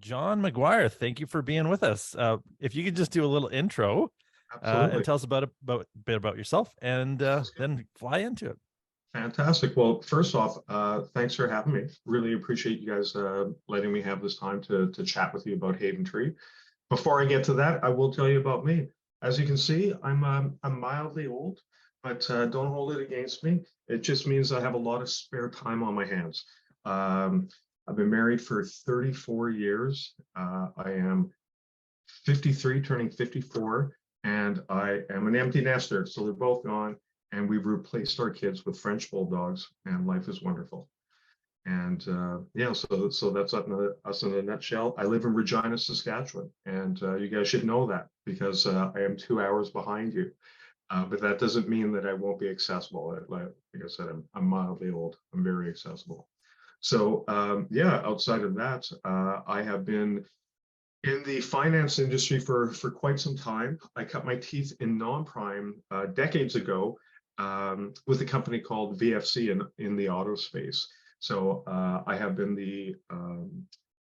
John McGuire, thank you for being with us. If you could just do a little intro and Absolutely. tell us about a bit about yourself, and Sounds good. then fly into it. Fantastic. Well, first off, thanks for having me. Really appreciate you guys letting me have this time to chat with you about Haventree. Before I get to that, I will tell you about me. As you can see, I'm mildly old, but don't hold it against me. It just means I have a lot of spare time on my hands. Um, I've been married for 34 years. I am 53, turning 54, and I am an empty nester. So they're both gone, and we've replaced our kids with French bulldogs, and life is wonderful. And yeah, so that's us in a nutshell. I live in Regina, Saskatchewan, and you guys should know that because I am 2 hours behind you. But that doesn't mean that I won't be accessible. Like I said, I'm mildly old. I'm very accessible. So yeah, outside of that, I have been in the finance industry for quite some time. I cut my teeth in non-prime decades ago with a company called VFC in the auto space. So I have been the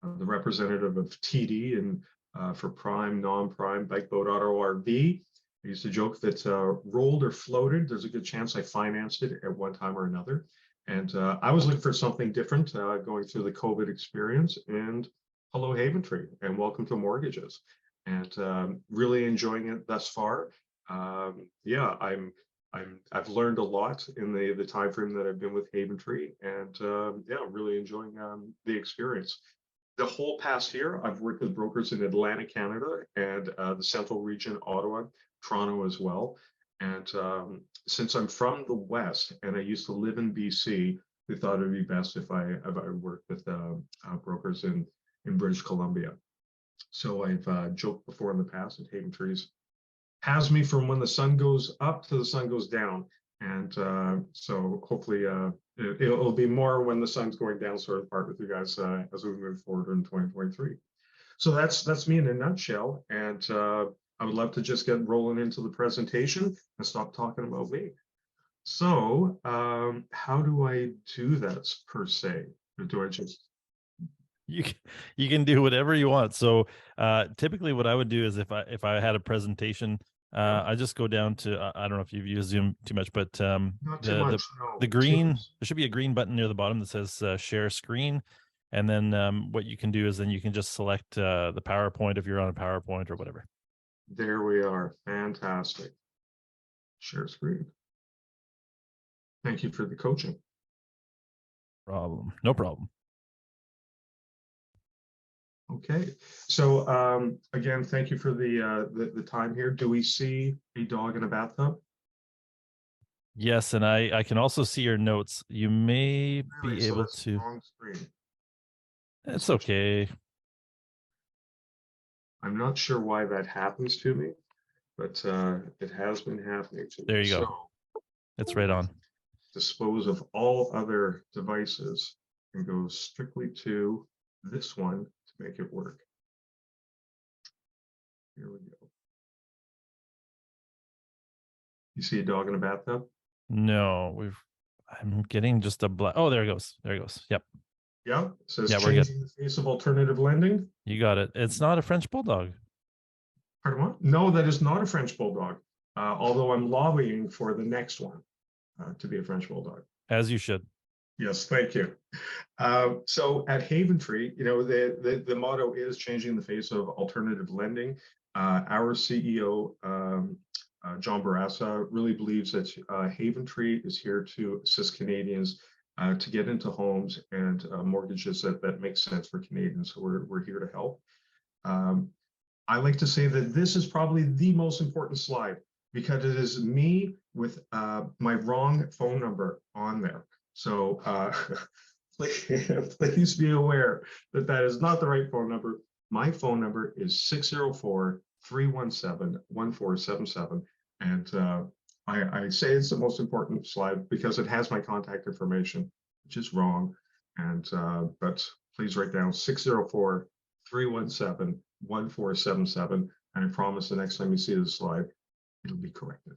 representative of TD and for prime, non-prime, bike, boat, auto, RV. I used to joke that rolled or floated, there's a good chance I financed it at one time or another. And I was looking for something different going through the COVID experience. And hello, Haventree, and welcome to Mortgages. And really enjoying it thus far. Yeah, I've learned a lot in the time frame that I've been with Haventree, and yeah, really enjoying the experience. The whole past year, I've worked with brokers in Atlantic Canada and the Central Region, Ottawa, Toronto as well. And since I'm from the West and I used to live in BC, we thought it would be best if I worked with brokers in British Columbia. So I've joked before in the past that Haventree's has me from when the sun goes up to the sun goes down. And so hopefully it'll be more when the sun's going down sort of part with you guys as we move forward in 2023. So that's me in a nutshell. And I would love to just get rolling into the presentation and stop talking about me. So how do I do that per se? Or do I just You can do whatever you want. So typically, what I would do is if I had a presentation, yeah, I just go down to I don't know if you've used Zoom too much, but not too the much, the no. the green Teams. there should be a green button near the bottom that says share screen, and then what you can do is then you can just select the PowerPoint if you're on a PowerPoint or whatever. There we are. Fantastic. Share screen. Thank you for the coaching. No problem. Okay, so again, thank you for the time here. Do we see a dog in a bathtub? Yes, and I can also see your notes. You may Really? be So able that's the to. wrong screen. It's Essentially, okay. I'm not sure why that happens to me, but it has been happening to me. There you So go. It's right on. dispose of all other devices and go strictly to this one to make it work. Here we go. You see a dog in a bathtub? No, I'm getting just a black. Oh, there it goes. There it goes. Yep. Yeah, it says Yeah, we're good. changing the face of alternative lending. You got it. It's not a French bulldog. Pardon what? No, that is not a French bulldog. Although I'm lobbying for the next one to be a French bulldog. As you should. Yes, thank you. So at Haventree, you know, the motto is changing the face of alternative lending. Our CEO, John Barassa, really believes that Haventree is here to assist Canadians to get into homes and mortgages that make sense for Canadians. So we're here to help. I like to say that this is probably the most important slide because it is me with my wrong phone number on there. So please be aware that that is not the right phone number. My phone number is 604-317-1477. And I say it's the most important slide because it has my contact information, which is wrong. And but please write down 604-317-1477. And I promise the next time you see this slide, it'll be corrected.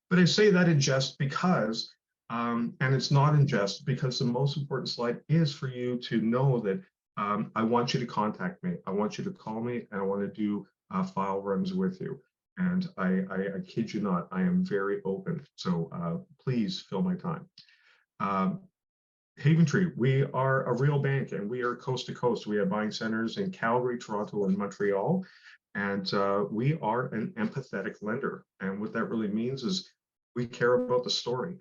But I say that in jest because and it's not in jest because the most important slide is for you to know that I want you to contact me. I want you to call me, and I want to do file runs with you. And I kid you not, I am very open. So please fill my time. Um, Haventree, we are a real bank, and we are coast to coast. We have buying centers in Calgary, Toronto, and Montreal. And we are an empathetic lender. And what that really means is we care about the story.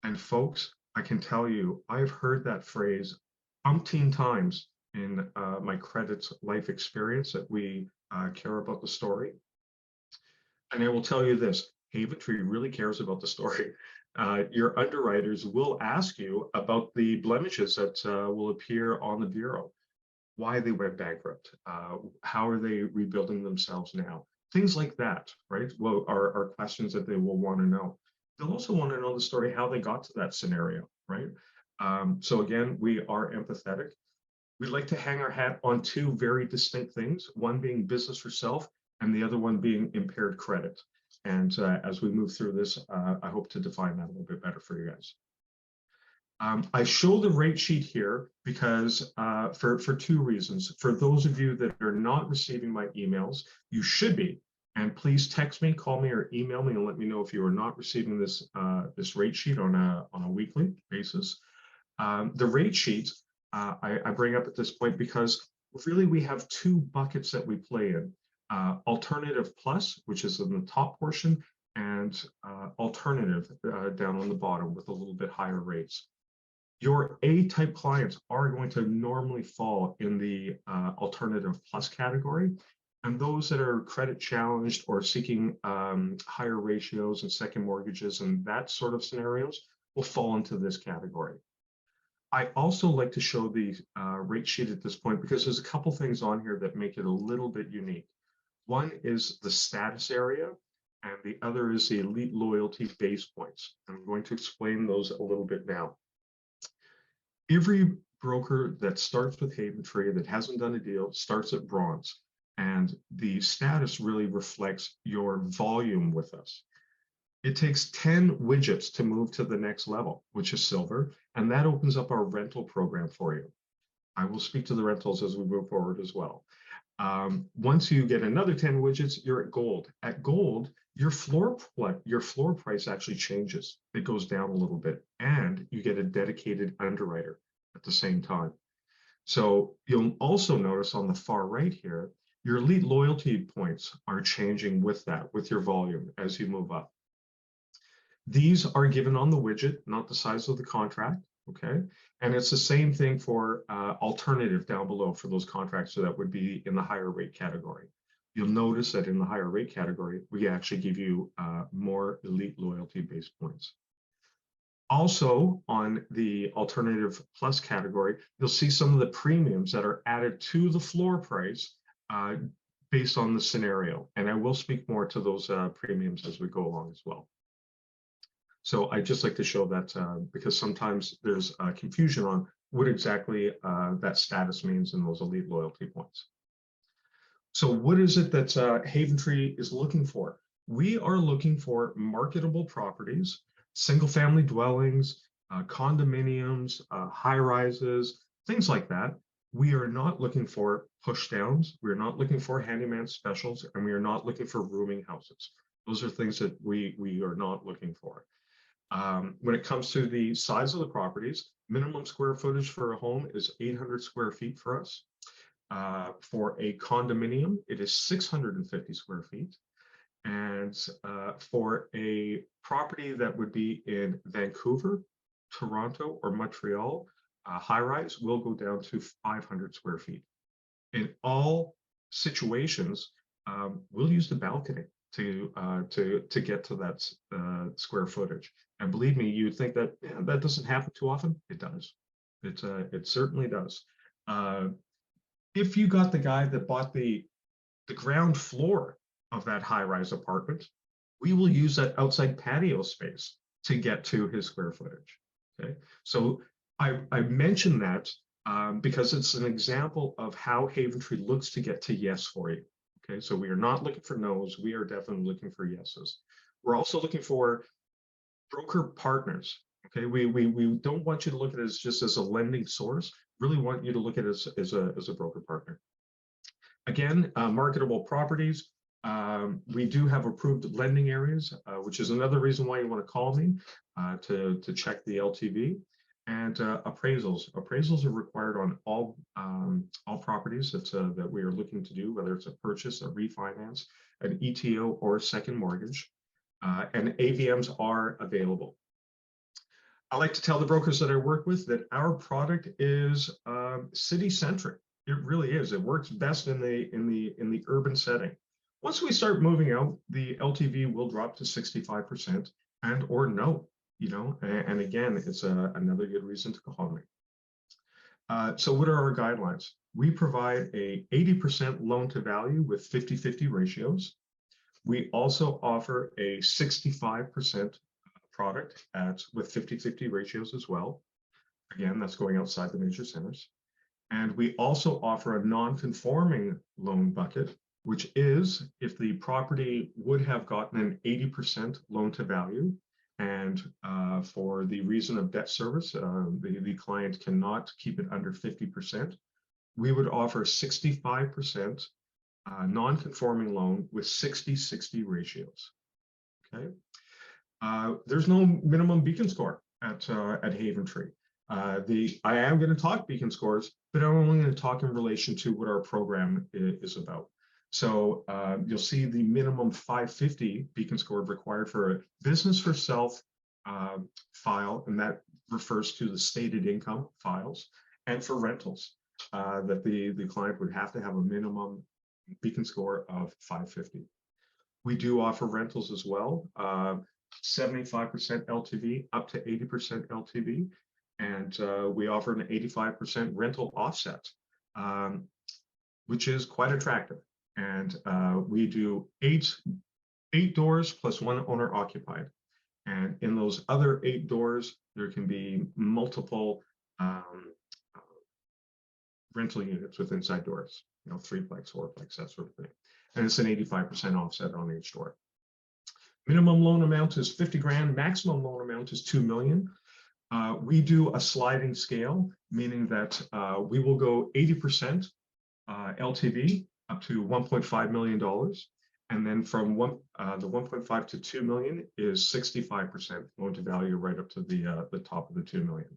And folks, I can tell you, I've heard that phrase umpteen times in my credits life experience, that we care about the story. And I will tell you this, Haventree really cares about the story. Your underwriters will ask you about the blemishes that will appear on the bureau, why they went bankrupt, how are they rebuilding themselves now, things like that, right? Well, are questions that they will want to know. They'll also want to know the story, how they got to that scenario, right? So again, we are empathetic. We'd like to hang our hat on two very distinct things, one being business for self and the other one being impaired credit. And as we move through this, I hope to define that a little bit better for you guys. I show the rate sheet here because for two reasons. For those of you that are not receiving my emails, you should be. And please text me, call me, or email me and let me know if you are not receiving this this rate sheet on a weekly basis. The rate sheet I bring up at this point because really we have two buckets that we play in. Alternative plus, which is in the top portion, and alternative down on the bottom with a little bit higher rates. Your A-type clients are going to normally fall in the alternative plus category. And those that are credit challenged or seeking higher ratios and second mortgages and that sort of scenarios will fall into this category. I also like to show the rate sheet at this point because there's a couple things on here that make it a little bit unique. One is the status area, and the other is the elite loyalty base points. I'm going to explain those a little bit now. Every broker that starts with Haventree that hasn't done a deal starts at bronze, and the status really reflects your volume with us. It takes 10 widgets to move to the next level, which is silver, and that opens up our rental program for you. I will speak to the rentals as we move forward as well. Once you get another 10 widgets, you're at gold. At gold, your floor price actually changes. It goes down a little bit, and you get a dedicated underwriter at the same time. So you'll also notice on the far right here, your elite loyalty points are changing with that, with your volume as you move up. These are given on the widget, not the size of the contract, okay? And it's the same thing for alternative down below for those contracts, so that would be in the higher rate category. You'll notice that in the higher rate category, we actually give you more elite loyalty base points. Also on the alternative plus category, you'll see some of the premiums that are added to the floor price based on the scenario. And I will speak more to those premiums as we go along as well. So I just like to show that because sometimes there's confusion on what exactly that status means in those elite loyalty points. So what is it that Haventree is looking for? We are looking for marketable properties, single family dwellings, condominiums, high rises, things like that. We are not looking for push downs. We're not looking for handyman specials, and we are not looking for rooming houses. Those are things that we are not looking for. When it comes to the size of the properties, minimum square footage for a home is 800 square feet for us. For a condominium, it is 650 square feet. And for a property that would be in Vancouver, Toronto, or Montreal, high rise will go down to 500 square feet. In all situations, we'll use the balcony to get to that square footage. And believe me, you think that that doesn't happen too often? It does. It certainly does. If you got the guy that bought the ground floor of that high-rise apartment, we will use that outside patio space to get to his square footage. Okay, so I mention that because it's an example of how Haventree looks to get to yes for you. Okay, so we are not looking for no's, we are definitely looking for yeses. We're also looking for broker partners. Okay, we don't want you to look at it as just as a lending source. really want you to look at it as a broker partner. Again, marketable properties. We do have approved lending areas, which is another reason why you want to call me to check the LTV. And appraisals. Appraisals are required on all properties that we are looking to do, whether it's a purchase, a refinance, an ETO, or a second mortgage. And AVMs are available. I like to tell the brokers that I work with that our product is city-centric. It really is. It works best in the urban setting. Once we start moving out, the LTV will drop to 65% and or no. And again, it's another good reason to call me. So what are our guidelines? We provide a 80% loan to value with 50-50 ratios. We also offer a 65% product with 50-50 ratios as well. Again, that's going outside the major centers. And we also offer a non-conforming loan bucket, which is if the property would have gotten an 80% loan to value, and for the reason of debt service, the client cannot keep it under 50%, we would offer 65% non-conforming loan with 60-60 ratios. Okay. There's no minimum beacon score at Haventree. I am going to talk beacon scores, but I'm only going to talk in relation to what our program is about. So you'll see the minimum 550 beacon score required for a business for self file, and that refers to the stated income files, and for rentals, that the client would have to have a minimum beacon score of 550. We do offer rentals as well, 75% LTV up to 80% LTV, and we offer an 85% rental offset, which is quite attractive. And we do eight doors plus one owner occupied. And in those other 8 doors, there can be multiple rental units with inside doors, 3-plex, 4-plex, that sort of thing. And it's an 85% offset on each door. Minimum loan amount is 50 grand. Maximum loan amount is 2 million. We do a sliding scale, meaning that we will go 80% LTV up to $1.5 million. And then from the 1.5 to 2 million is 65% loan to value right up to the top of the 2 million.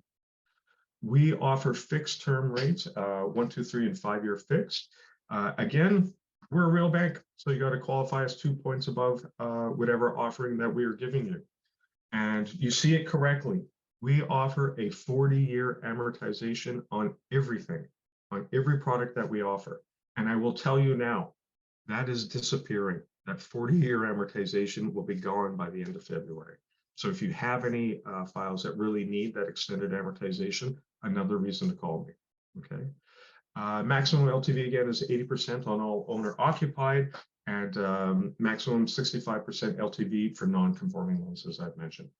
We offer fixed term rates, 1, 2, 3, and 5-year fixed. Again, we're a real bank, so you got to qualify as 2 points above whatever offering that we are giving you. And you see it correctly. We offer a 40-year amortization on everything, on every product that we offer. And I will tell you now, that is disappearing. That 40-year amortization will be gone by the end of February. So if you have any files that really need that extended amortization, another reason to call me, okay? Maximum LTV again is 80% on all owner occupied, and maximum 65% LTV for non-conforming loans, as I've mentioned.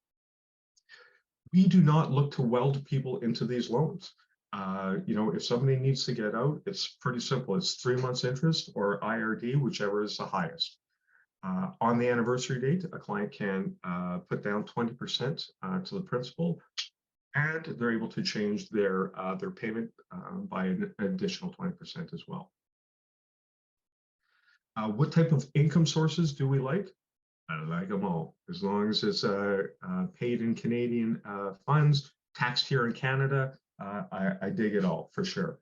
We do not look to weld people into these loans. If somebody needs to get out, it's pretty simple. It's 3 months interest or IRD, whichever is the highest. On the anniversary date, a client can put down 20% to the principal, and they're able to change their payment by an additional 20% as well. What type of income sources do we like? I like them all, as long as it's paid in Canadian funds, taxed here in Canada. I dig it all for sure.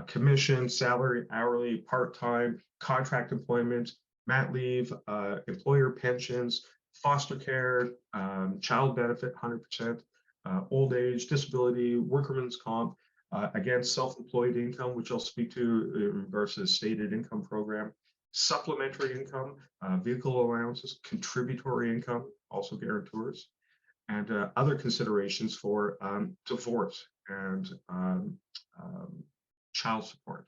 Commission, salary, hourly, part-time, contract employment, mat leave, employer pensions, foster care, child benefit, 100%, old age, disability, workman's comp, again, self-employed income, which I'll speak to in regards to the stated income program, supplementary income, vehicle allowances, contributory income, also guarantors, and other considerations for divorce and child support.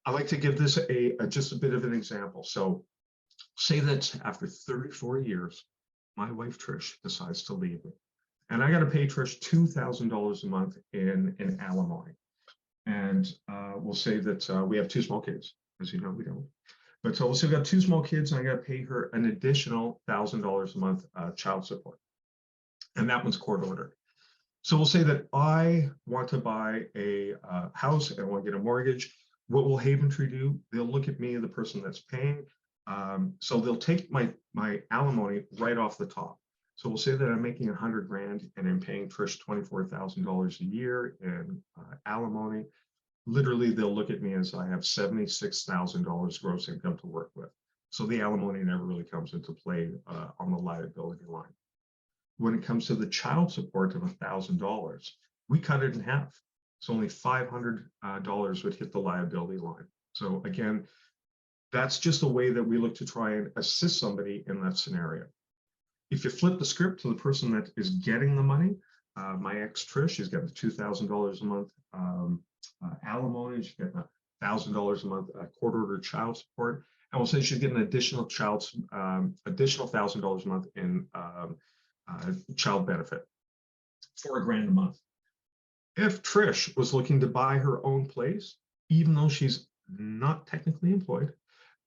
I like to give this just a bit of an example. So say that after 34 years, my wife Trish decides to leave me, and I got to pay Trish $2,000 a month in alimony. And we'll say that we have 2 small kids. As you know, we don't. But so we'll say we've got 2 small kids, and I got to pay her an additional $1,000 a month child support. And that one's court ordered. So we'll say that I want to buy a house and I want to get a mortgage. What will Haventree do? They'll look at me, the person that's paying. So they'll take my alimony right off the top. So we'll say that I'm making 100 grand and I'm paying Trish $24,000 a year in alimony. Literally, they'll look at me as I have $76,000 gross income to work with. So the alimony never really comes into play on the liability line. When it comes to the child support of $1,000, we cut it in half. So only $500 would hit the liability line. So again, that's just a way that we look to try and assist somebody in that scenario. If you flip the script to the person that is getting the money, my ex Trish, she's getting $2,000 a month alimony, she's getting $1,000 a month court ordered child support, and we'll say she's getting an additional $1,000 a month in child benefit, $4 grand a month. If Trish was looking to buy her own place, even though she's not technically employed,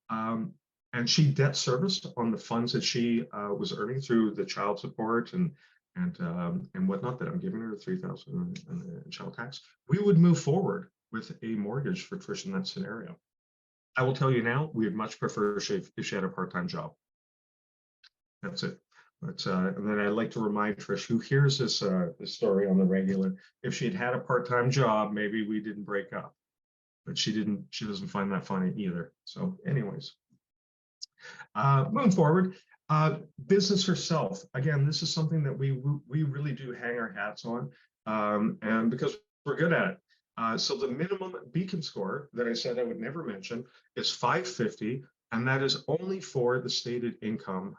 and she debt serviced on the funds that she was earning through the child support and whatnot that I'm giving her, $3,000 in child tax, we would move forward with a mortgage for Trish in that scenario. I will tell you now, we would much prefer if she had a part-time job. That's it. But and then I'd like to remind Trish, who hears this story on the regular, if she had a part-time job, maybe we didn't break up. But she didn't. She doesn't find that funny either. So, anyways, moving forward, business herself. Again, this is something that we really do hang our hats on, and because we're good at it. So the minimum beacon score that I said I would never mention is 550. And that is only for the stated income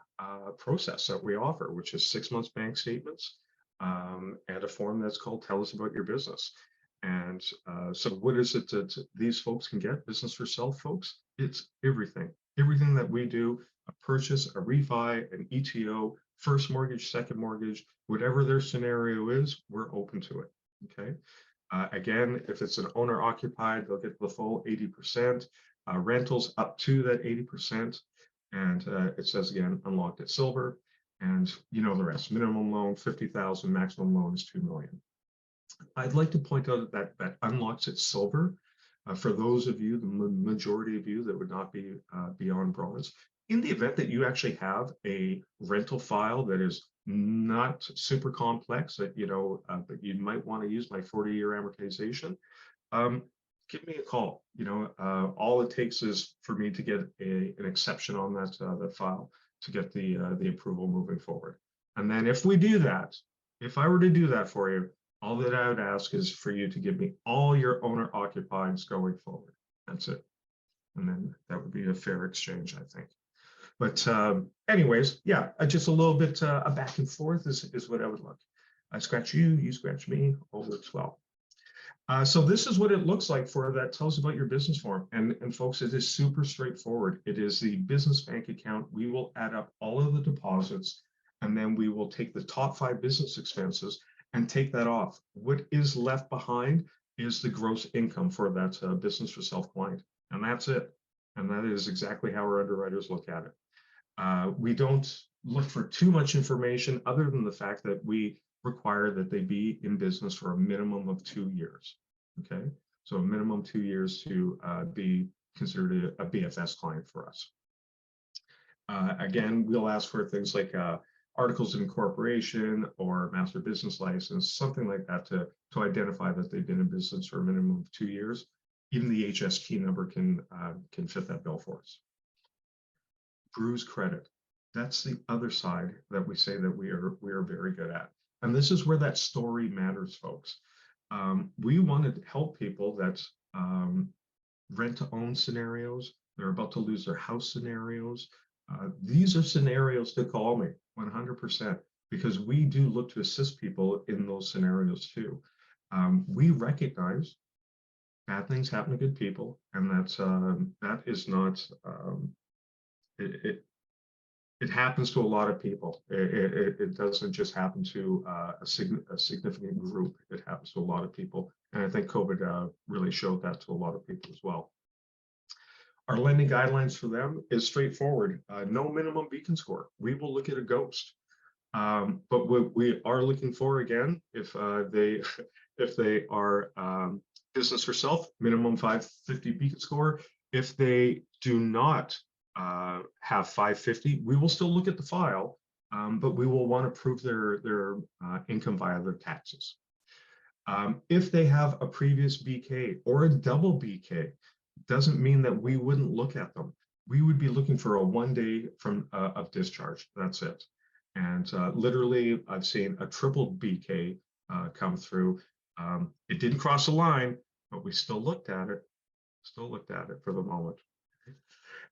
process that we offer, which is 6 months bank statements and a form that's called Tell Us About Your Business. And so what is it that these folks can get? Business for self folks? It's everything. Everything that we do, a purchase, a refi, an ETO, first mortgage, second mortgage, whatever their scenario is, we're open to it, okay? Again, if it's an owner occupied, they'll get the full 80%. Rentals up to that 80%, and it says again unlocked at silver, and you know the rest. Minimum loan 50,000, maximum loan is 2 million. I'd like to point out that unlocks at silver. For those of you, the majority of you that would not be beyond bronze, in the event that you actually have a rental file that is not super complex, that but you might want to use my 40-year amortization. Give me a call. All it takes is for me to get an exception on that file to get the approval moving forward. And then if we do that, if I were to do that for you, all that I would ask is for you to give me all your owner occupieds going forward. That's it. And then that would be a fair exchange, I think. But anyways, yeah, just a little bit a back and forth is what I would like. I scratch you, you scratch me, all works well. So this is what it looks like for that Tell Us About Your Business form. And folks, it is super straightforward. It is the business bank account. We will add up all of the deposits, and then we will take the top 5 business expenses and take that off. What is left behind is the gross income for that business for self client. And that's it. And that is exactly how our underwriters look at it. We don't look for too much information other than the fact that we require that they be in business for a minimum of 2 years. Okay, so a minimum 2 years to be considered a BFS client for us. Again, we'll ask for things like articles of incorporation or master business license, something like that to identify that they've been in business for a minimum of 2 years. Even the HST number can fit that bill for us. Bruise credit. That's the other side that we say that we are very good at. And this is where that story matters, folks. We want to help people that rent to own scenarios, they're about to lose their house scenarios. These are scenarios to call me 100%, because we do look to assist people in those scenarios too. We recognize bad things happen to good people, and that is not it happens to a lot of people. It doesn't just happen to a significant group. It happens to a lot of people. And I think COVID really showed that to a lot of people as well. Our lending guidelines for them is straightforward. No minimum beacon score. We will look at a ghost. But what we are looking for, again, if they if they are business for self, minimum 550 beacon score. If they do not have 550, we will still look at the file, but we will want to prove their income via their taxes. If they have a previous BK or a double BK, doesn't mean that we wouldn't look at them. We would be looking for a 1 day from of discharge. That's it. And literally, I've seen a triple BK come through. It didn't cross the line, but we still looked at it. Still looked at it for the moment.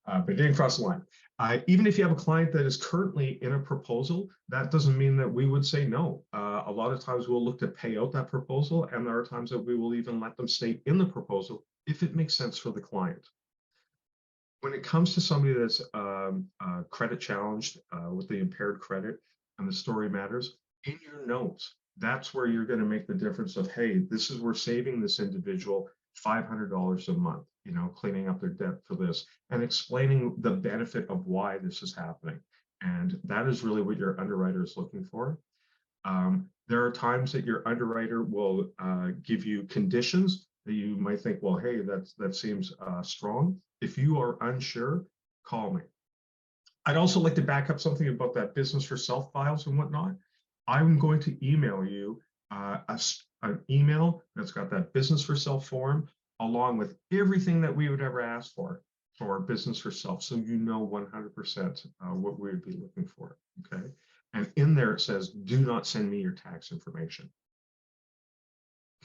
But it didn't cross the line. Even if you have a client that is currently in a proposal, that doesn't mean that we would say no. A lot of times we'll look to pay out that proposal, and there are times that we will even let them stay in the proposal if it makes sense for the client. When it comes to somebody that's credit challenged with the impaired credit and the story matters, in your notes, that's where you're going to make the difference of, hey, this is we're saving this individual $500 a month, cleaning up their debt for this, and explaining the benefit of why this is happening. And that is really what your underwriter is looking for. There are times that your underwriter will give you conditions that you might think, well, hey, that seems strong. If you are unsure, call me. I'd also like to back up something about that business for self files and whatnot. I'm going to email you an email that's got that business for self form, along with everything that we would ever ask for business for self, so you know 100% what we would be looking for, okay? And in there it says, do not send me your tax information.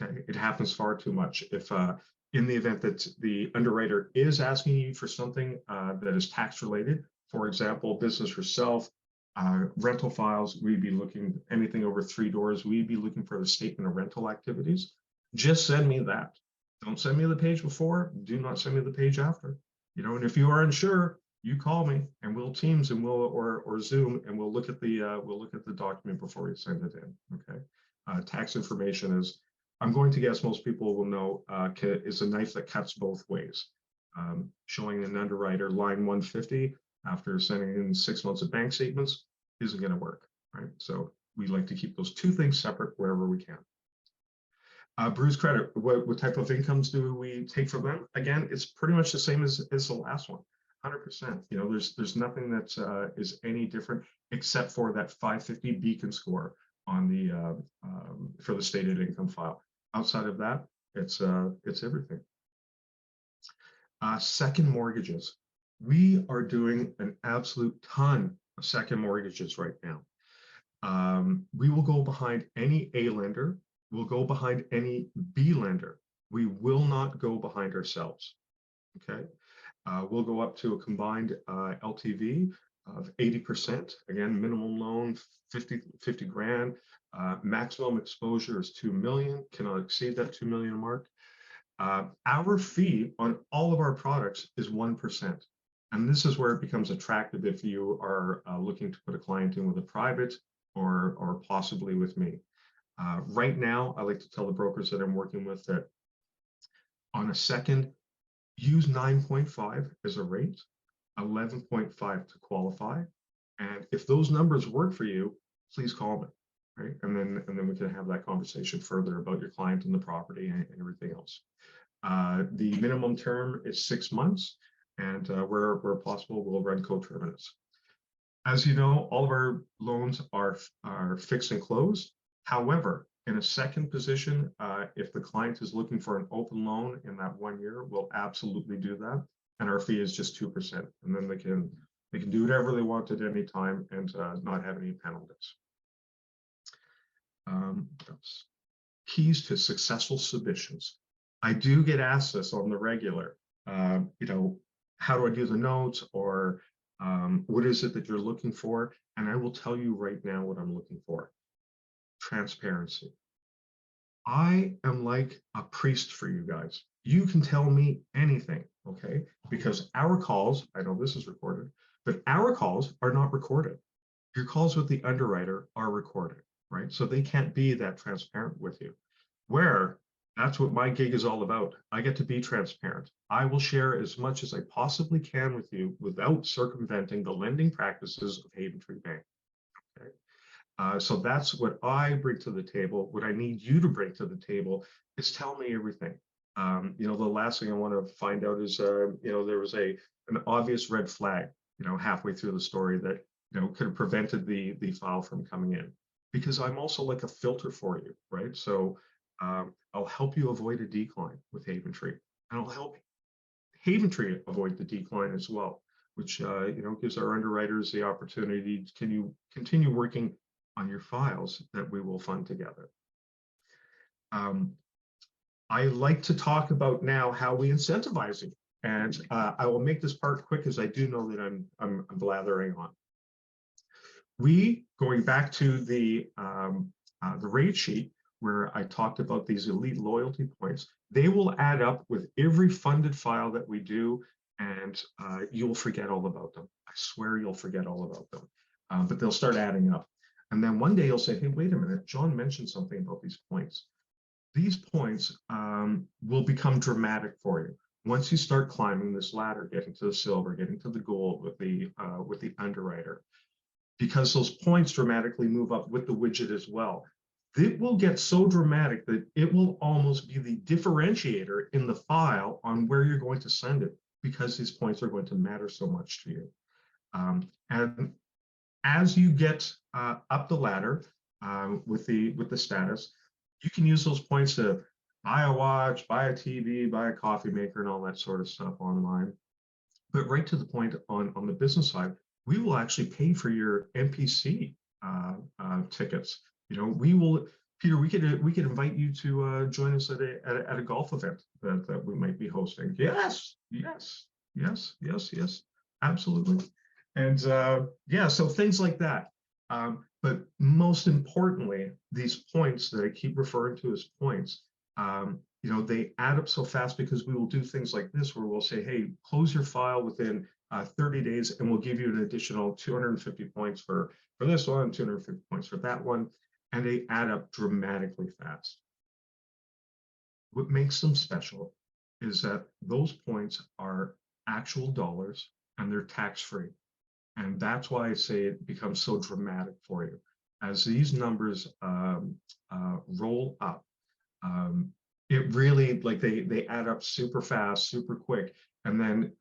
Okay, it happens far too much. If in the event that the underwriter is asking you for something that is tax related, for example, business for self, rental files, we'd be looking anything over 3 doors, we'd be looking for the statement of rental activities. Just send me that. Don't send me the page before, do not send me the page after. And if you are unsure, you call me and we'll Teams and we'll or Zoom and we'll look at the document before you send it in. Okay. Tax information is, I'm going to guess most people will know, is a knife that cuts both ways. Showing an underwriter line 150 after sending in 6 months of bank statements isn't going to work, right? So we like to keep those two things separate wherever we can. Bruised credit, what type of incomes do we take from them? Again, it's pretty much the same as the last one, 100%. There's nothing that is any different except for that 550 beacon score on the for the stated income file. Outside of that, it's everything. Second mortgages. We are doing an absolute ton of second mortgages right now. We will go behind any A lender. We'll go behind any B lender. We will not go behind ourselves. Okay. We'll go up to a combined LTV of 80%. Again, minimum loan 50 grand. Maximum exposure is 2 million. Cannot exceed that 2 million mark. Our fee on all of our products is 1%. And this is where it becomes attractive if you are looking to put a client in with a private or possibly with me. Right now, I like to tell the brokers that I'm working with that on a second, use 9.5 as a rate, 11.5 to qualify. And if those numbers work for you, please call me, right? And then we can have that conversation further about your client and the property and everything else. The minimum term is 6 months, and where possible, we'll run co-terminus. As you know, all of our loans are fixed and closed. However, in a second position, if the client is looking for an open loan in that 1 year, we'll absolutely do that. And our fee is just 2%. And then they can do whatever they want at any time and not have any penalties. Keys to successful submissions. I do get asked this on the regular, how do I do the notes, or what is it that you're looking for? And I will tell you right now what I'm looking for. Transparency. I am like a priest for you guys. You can tell me anything, okay? Because our calls, I know this is recorded, but our calls are not recorded. Your calls with the underwriter are recorded, right? So they can't be that transparent with you. Where that's what my gig is all about. I get to be transparent. I will share as much as I possibly can with you without circumventing the lending practices of Haventree Bank, okay? So that's what I bring to the table. What I need you to bring to the table is tell me everything. The last thing I want to find out is, there was an obvious red flag, halfway through the story that, could have prevented the file from coming in. Because I'm also like a filter for you, right? So I'll help you avoid a decline with Haventree, and I'll help Haventree avoid the decline as well, which gives our underwriters the opportunity to continue working on your files that we will fund together. I like to talk about now how we incentivize you, and I will make this part quick, as I do know that I'm blathering on. We, going back to the rate sheet where I talked about these elite loyalty points, they will add up with every funded file that we do, and you'll forget all about them. I swear you'll forget all about them, but they'll start adding up. And then one day you'll say, hey, wait a minute, John mentioned something about these points. These points will become dramatic for you. Once you start climbing this ladder, getting to the silver, getting to the gold with the underwriter, because those points dramatically move up with the widget as well. It will get so dramatic that it will almost be the differentiator in the file on where you're going to send it, because these points are going to matter so much to you. And as you get up the ladder with the status, you can use those points to buy a watch, buy a TV, buy a coffee maker, and all that sort of stuff online. But right to the point on the business side, we will actually pay for your NPC tickets. We will, Peter. We could invite you to join us at a golf event that we might be hosting. Yes, absolutely. And so things like that. But most importantly, these points that I keep referring to as points, they add up so fast, because we will do things like this where we'll say, hey, close your file within 30 days, and we'll give you an additional 250 points for this one, 250 points for that one, and they add up dramatically fast. What makes them special is that those points are actual dollars, and they're tax-free. And that's why I say it becomes so dramatic for you. As these numbers roll up, it really, like, they add up super fast, super quick. And then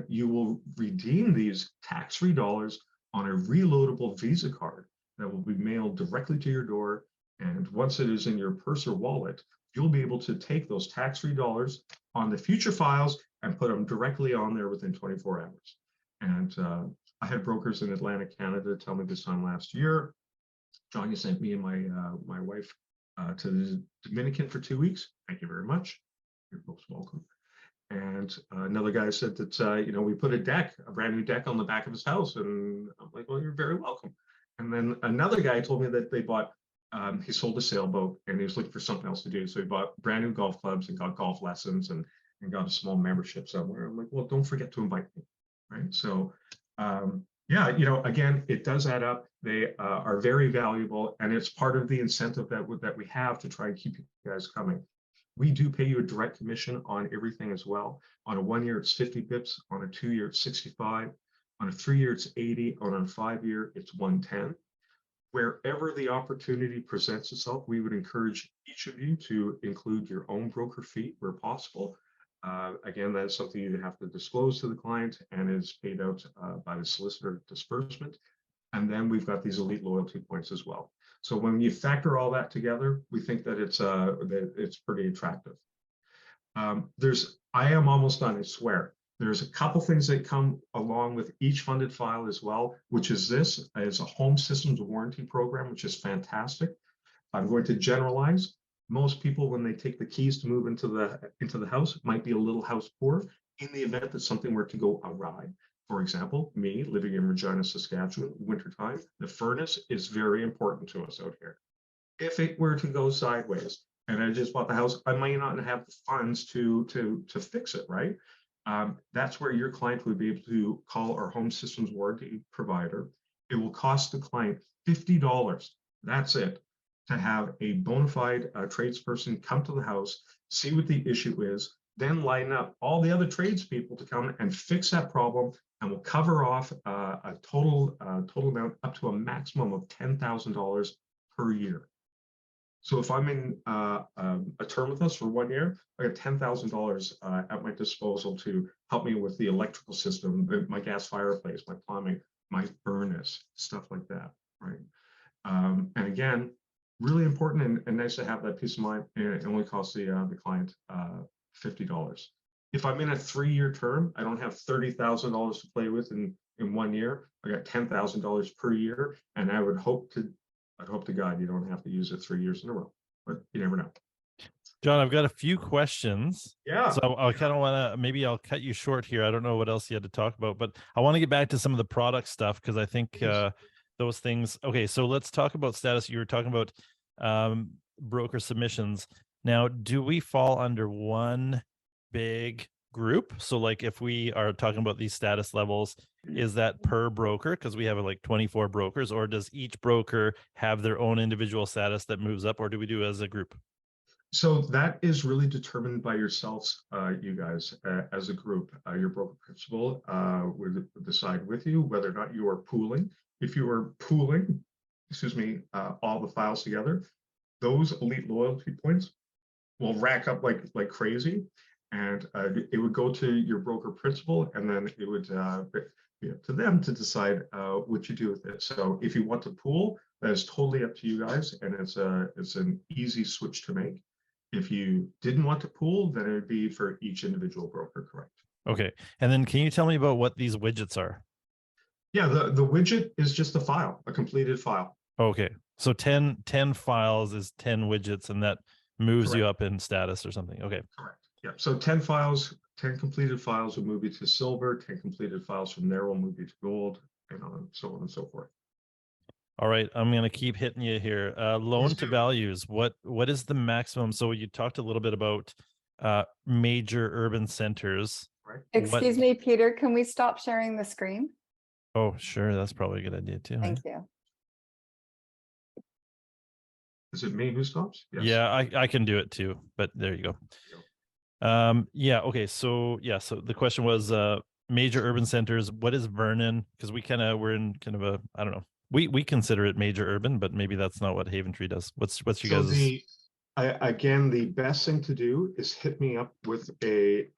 you will redeem these tax-free dollars on a reloadable Visa card that will be mailed directly to your door. And once it is in your purse or wallet, you'll be able to take those tax-free dollars on the future files and put them directly on there within 24 hours. And I had brokers in Atlanta, Canada, tell me this time last year, John, you sent me and my wife to the Dominican for 2 weeks. Thank you very much. You're most welcome. And another guy said that, we put a brand new deck on the back of his house. And I'm like, well, you're very welcome. And then another guy told me that they bought, he sold a sailboat and he was looking for something else to do. So he bought brand new golf clubs and got golf lessons and got a small membership somewhere. I'm like, well, don't forget to invite me. Right. So, again, it does add up. They are very valuable, and it's part of the incentive that we have to try and keep you guys coming. We do pay you a direct commission on everything as well. On a 1 year, it's 50 bips. On a 2 year, it's 65. On a 3 year, it's 80. On a 5 year, it's 110. Wherever the opportunity presents itself, we would encourage each of you to include your own broker fee where possible. Again, that's something you have to disclose to the client and is paid out by the solicitor disbursement. And then we've got these elite loyalty points as well. So when you factor all that together, we think that it's pretty attractive. I am almost done, I swear. There's a couple things that come along with each funded file as well, which is this is a home systems warranty program, which is fantastic. I'm going to generalize. Most people, when they take the keys to move into the house, might be a little house poor. In the event that something were to go awry, for example, me living in Regina, Saskatchewan, wintertime, the furnace is very important to us out here. If it were to go sideways and I just bought the house, I might not have the funds to fix it, right? That's where your client would be able to call our home systems warranty provider. It will cost the client $50. That's it, to have a bona fide tradesperson come to the house, see what the issue is, then line up all the other tradespeople to come and fix that problem, and we'll cover off a total amount up to a maximum of $10,000 per year. So if I'm in a term with us for 1 year, I got $10,000 at my disposal to help me with the electrical system, my gas fireplace, my plumbing, my furnace, stuff like that, right? And again, really important and nice to have that peace of mind. It only costs the client $50. If I'm in a 3-year term, I don't have $30,000 to play with in 1 year. I got $10,000 per year, and I'd hope to God you don't have to use it 3 years in a row, but you never know. John, I've got a few questions. Yeah. So I kind of want to, maybe I'll cut you short here. I don't know what else you had to talk about, but I want to get back to some of the product stuff because I think those things. Okay, so let's talk about status. You were talking about broker submissions. Now, do we fall under one big group? So like if we are talking about these status levels, is that per broker? Because we have like 24 brokers, or does each broker have their own individual status that moves up, or do we do it as a group? So that is really determined by yourselves, you guys, as a group. Your broker principal would decide with you whether or not you are pooling. If you are pooling, all the files together, those elite loyalty points will rack up like crazy, and it would go to your broker principal, and then it would be up to them to decide what you do with it. So if you want to pool, that is totally up to you guys, and it's an easy switch to make. If you didn't want to pool, then it would be for each individual broker, correct? Okay. And then can you tell me about what these widgets are? Yeah, the widget is just a file, a completed file. Okay. So 10 files is 10 widgets, and that moves Correct. you up in status or something. Okay. Correct. Yeah. So 10 files, 10 completed files will move you to silver, 10 completed files from there will move you to gold, and so on and so forth. All right, I'm going to keep hitting you here. Loan to values. What is the maximum? So you talked a little bit about major urban centers. Right. Excuse me, Peter, can we stop sharing the screen? Oh, sure. That's probably a good idea too. Thank you. Is it me who stops? Yes. Yeah, I can do it too, but there you go. Yeah, okay. So so the question was major urban centers. What is Vernon? Because we're in kind of a, I don't know. We consider it major urban, but maybe that's not what Haventree does. What's you guys? Again, the best thing to do is hit me up with a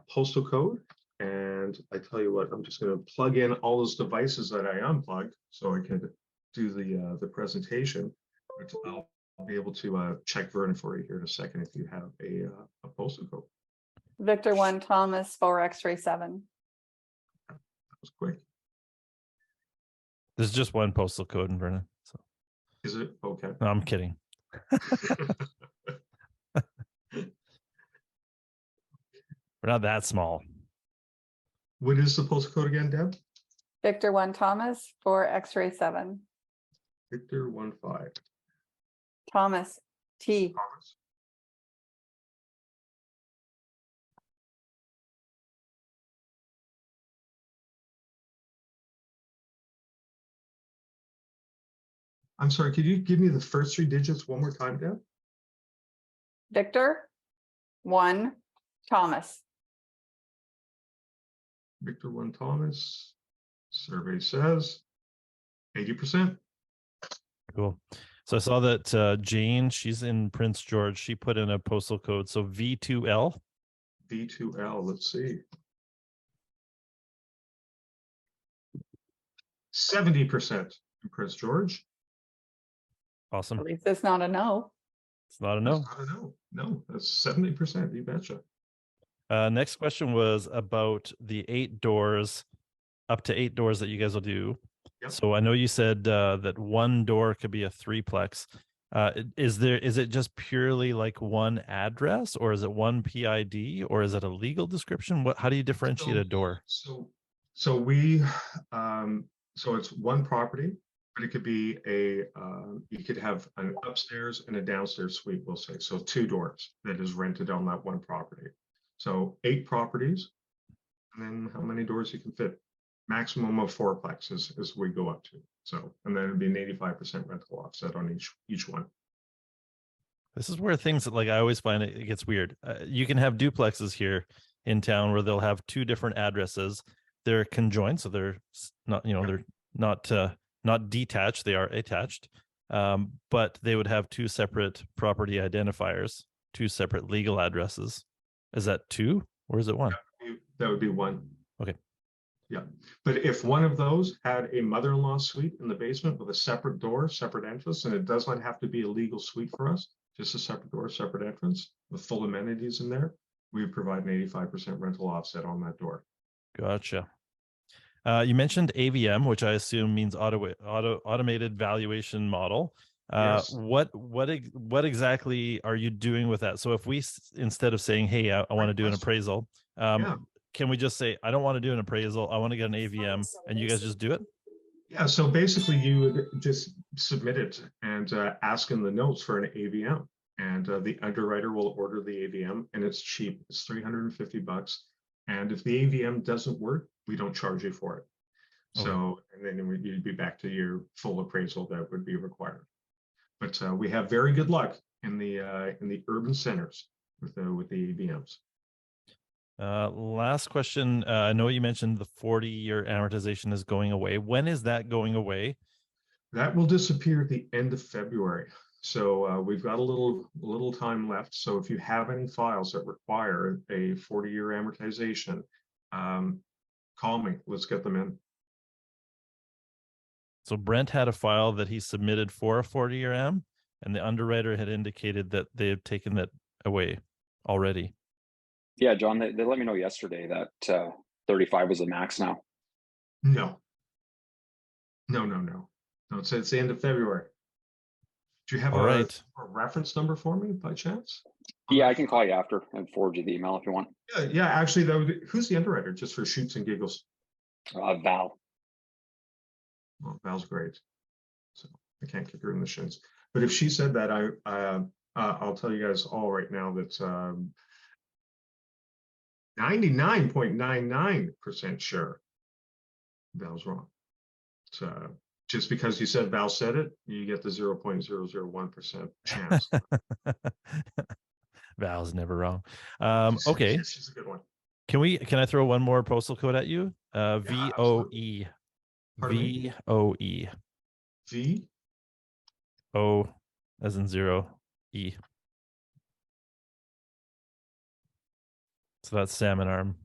postal code, and I tell you what, I'm just going to plug in all those devices that I unplugged so I can do the presentation. But I'll be able to check Vernon for you here in a second if you have a postal code. Victor 1 Thomas 4 X-ray 7. That was quick. There's just one postal code in Vernon. So is it? Okay. No, I'm kidding. We're not that small. What is the postal code again, Deb? Victor 1 Thomas 4 X-ray 7. Victor 1 5. Thomas T. Thomas. I'm sorry, could you give me the first 3 digits one more time, Deb? Victor 1 Thomas. Victor 1 Thomas. Survey says 80%. Cool. So I saw that Jane, she's in Prince George. She put in a postal code. So V2L. V2L, let's see. 70% in Prince George. Awesome. At least it's not a no. It's not a no. That's not a no. No, that's 70%. You betcha. Next question was about the 8 doors, up to 8 doors that you guys will do. Yep. So I know you said that one door could be a 3-plex. Is it just purely like one address, or is it one PID, or is it a legal description? How do you differentiate a door? So it's one property, but it could be you could have an upstairs and a downstairs suite, we'll say. So 2 doors that is rented on that one property. So 8 properties, and then how many doors you can fit? Maximum of 4-plex is we go up to. So, and then it'd be an 85% rental offset on each one. This is where things like I always find it gets weird. You can have duplexes here in town where they'll have two different addresses. They're conjoined, so they're not, they're not detached. They are attached, but they would have two separate property identifiers, two separate legal addresses. Is that two or is it one? That would be one. Okay. Yeah, but if one of those had a mother-in-law suite in the basement with a separate door, separate entrance, and it does not have to be a legal suite for us, just a separate door, separate entrance with full amenities in there, we would provide an 85% rental offset on that door. Gotcha. You mentioned AVM, which I assume means automated valuation model. Yes. What exactly are you doing with that? So if we, instead of saying, hey, I want to do an appraisal, Yeah. can we just say, I don't want to do an appraisal, I want to get an AVM, and you guys just do it? Yeah, so basically you would just submit it and ask in the notes for an AVM, and the underwriter will order the AVM, and it's cheap. It's $350. And if the AVM doesn't work, we don't charge you for it. Okay. So, and then you'd be back to your full appraisal that would be required. But we have very good luck in the urban centers with the AVMs. Last question. I know you mentioned the 40-year amortization is going away. When is that going away? That will disappear at the end of February. So we've got a little time left. So if you have any files that require a 40-year amortization, call me. Let's get them in. So Brent had a file that he submitted for a 40-year am, and the underwriter had indicated that they had taken that away already. Yeah, John, they let me know yesterday that 35 was the max now. No, it's the end of February. Do you have a reference number for me by chance? Yeah, I can call you after and forward you the email if you want. Yeah, actually, who's the underwriter, just for shoots and giggles? Val. Well, Val's great, so I can't kick her in the shins. But if she said that, I'll tell you guys all right now that 99.99% sure Val's wrong. So just because you said Val said it, you get the 0.001% chance. Val's never wrong. Okay. She's a good one. Can I throw one more postal code at you? VOE. VOE. V? O as in 0, E. So that's Salmon Arm.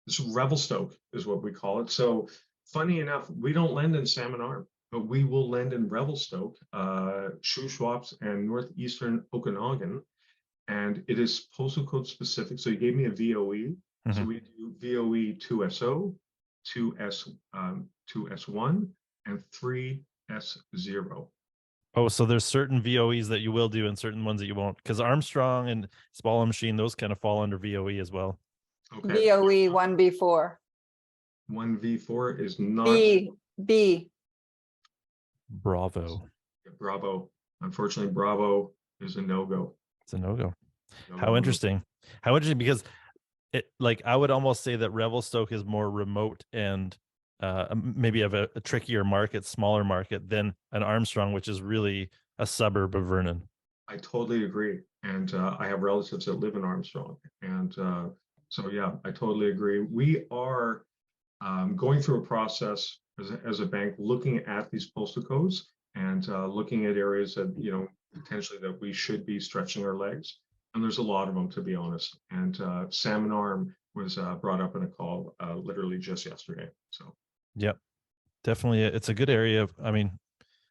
It's Revelstoke is what we call it. So funny enough, we don't lend in Salmon Arm, but we will lend in Revelstoke, Shuswaps, and northeastern Okanagan. And it is postal code specific. So you gave me a VOE. Mm-hmm. So we do VOE 2SO, 2S1, and 3S0. Oh, so there's certain VOEs that you will do and certain ones that you won't, because Armstrong and Small Machine, those kind of fall under VOE as well. Okay. VOE 1B4. 1V4 is not B. Bravo. Bravo. Unfortunately, Bravo is a no-go. It's a no-go. How interesting. How interesting, because it, like, I would almost say that Revelstoke is more remote and maybe have a trickier market, smaller market than an Armstrong, which is really a suburb of Vernon. I totally agree. And I have relatives that live in Armstrong. And so, yeah, I totally agree. We are going through a process as a bank, looking at these postal codes and looking at areas that, potentially that we should be stretching our legs. And there's a lot of them, to be honest. And Salmon Arm was brought up in a call literally just yesterday. So. Yep, definitely. It's a good area. I mean,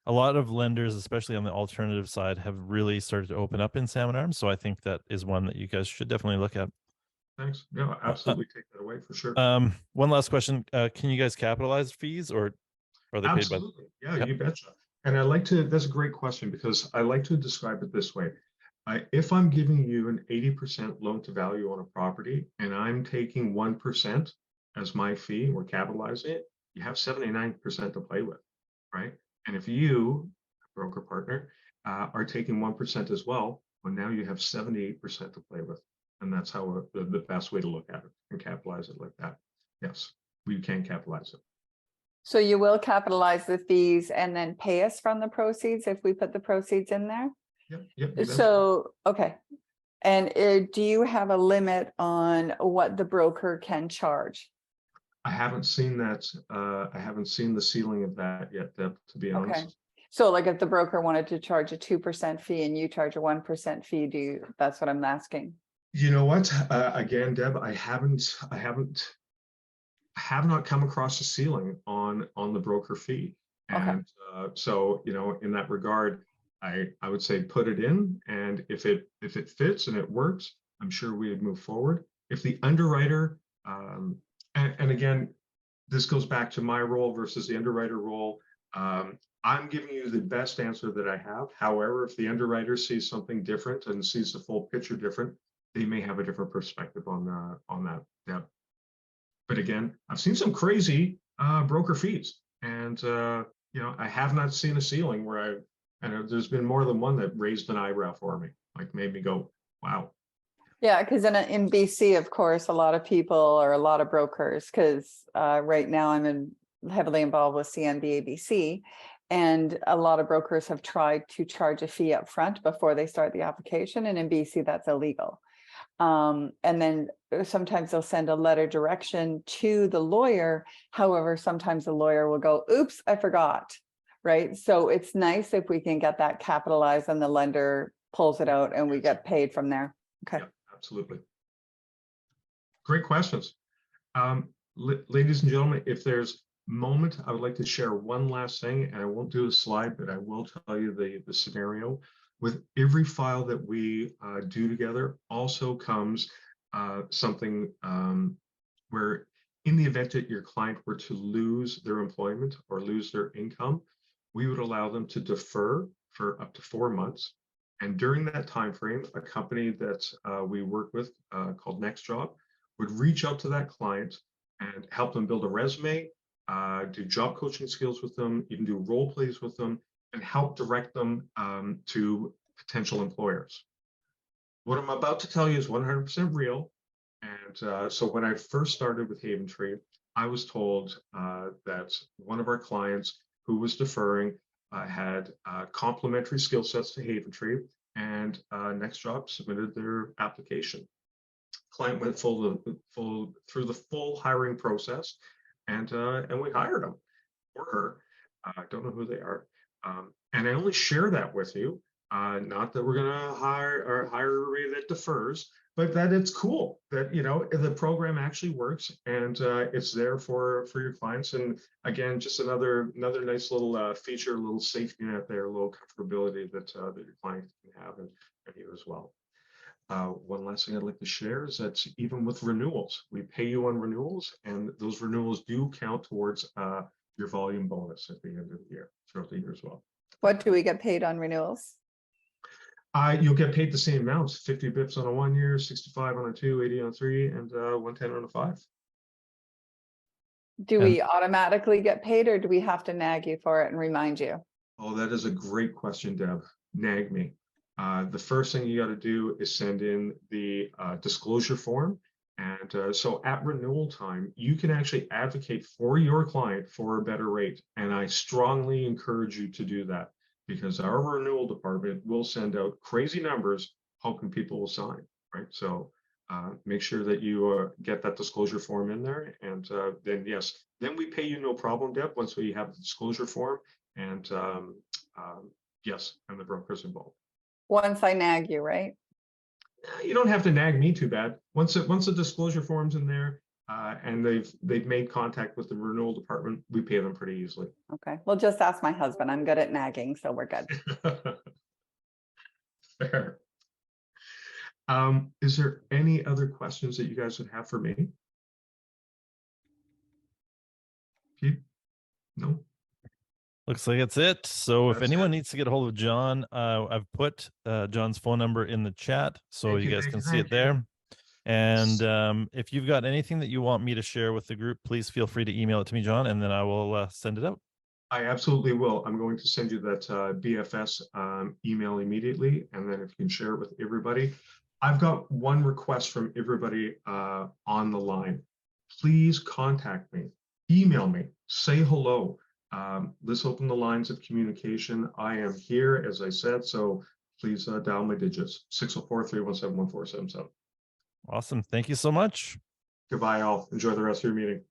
a lot of lenders, especially on the alternative side, have really started to open up in Salmon Arm. So I think that is one that you guys should definitely look at. Thanks. Yeah, absolutely. Take that away for sure. One last question. Can you guys capitalize fees, or are they absolutely paid by? Yeah, you betcha. And that's a great question, because I like to describe it this way. If I'm giving you an 80% loan to value on a property and I'm taking 1% as my fee, we're capitalizing it, you have 79% to play with, right? And if you, broker partner, are taking 1% as well, now you have 78% to play with. And that's how the best way to look at it and capitalize it like that. Yes, we can capitalize it. So you will capitalize the fees and then pay us from the proceeds if we put the proceeds in there? Yep. You bet. So, okay. And do you have a limit on what the broker can charge? I haven't seen that. I haven't seen the ceiling of that yet, Deb, to be Okay. honest. So like if the broker wanted to charge a 2% fee and you charge a 1% fee, that's what I'm asking. You know what? Again, Deb, I have not come across a ceiling on the broker fee. Okay. And so, in that regard, I would say put it in, and if it fits and it works, I'm sure we would move forward. If the underwriter, and again, this goes back to my role versus the underwriter role. I'm giving you the best answer that I have. However, if the underwriter sees something different and sees the full picture different, they may have a different perspective on that. Yeah. But again, I've seen some crazy broker fees, and I have not seen a ceiling where there's been more than one that raised an eyebrow for me, like made me go, wow. Yeah, because in BC, of course, a lot of people or a lot of brokers, because right now I'm heavily involved with CNBABC, and a lot of brokers have tried to charge a fee up front before they start the application, and in BC that's illegal. And then sometimes they'll send a letter direction to the lawyer. However, sometimes the lawyer will go, oops, I forgot, right? So it's nice if we can get that capitalized and the lender pulls it out and we get paid from there. Okay. Yeah, absolutely. Great questions. Ladies and gentlemen, if there's a moment, I would like to share one last thing, and I won't do a slide, but I will tell you the scenario. With every file that we do together also comes something where in the event that your client were to lose their employment or lose their income, we would allow them to defer for up to 4 months. And during that time frame, a company that we work with called Next Job would reach out to that client and help them build a resume, do job coaching skills with them, even do role plays with them, and help direct them to potential employers. What I'm about to tell you is 100% real. And so when I first started with Haventree, I was told that one of our clients who was deferring had complementary skill sets to Haventree, and Next Job submitted their application. Client went through the full hiring process, and we hired him or her. I don't know who they are. And I only share that with you, not that we're going to hire everybody that defers, but that it's cool that the program actually works, and it's there for your clients. And again, just another nice little feature, a little safety net there, a little comfortability that your client can have, and you as well. One last thing I'd like to share is that even with renewals, we pay you on renewals, and those renewals do count towards your volume bonus at the end of the year, throughout the year as well. What do we get paid on renewals? You'll get paid the same amounts: 50 bips on a 1 year, 65 on a 2, 80 on a 3, and 110 on a 5. Do we automatically get paid, or do we have to nag you for it and remind you? Oh, that is a great question, Deb. Nag me. The first thing you got to do is send in the disclosure form. And so at renewal time, you can actually advocate for your client for a better rate. And I strongly encourage you to do that, because our renewal department will send out crazy numbers hoping people will sign, right? So make sure that you get that disclosure form in there. And then, yes, then we pay you no problem, Deb, once we have the disclosure form. And yes, and the broker's involved. Once I nag you, right? You don't have to nag me too bad. Once the disclosure form's in there, and they've made contact with the renewal department, we pay them pretty easily. Okay, well, just ask my husband. I'm good at nagging, so we're good. Fair. Is there any other questions that you guys would have for me? Pete? No? Looks like it's it. So if That's anyone it. needs to get a hold of John, I've put John's phone number in the chat so you guys can see it there. And if you've got anything that you want me to share with the group, please feel free to email it to me, John, and then I will send it out. I absolutely will. I'm going to send you that BFS email immediately, and then if you can share it with everybody. I've got one request from everybody on the line. Please contact me, email me, say hello. Let's open the lines of communication. I am here, as I said, so please dial my digits, 604-317-1477. Awesome. Thank you so much. Goodbye, all. Enjoy the rest of your meeting.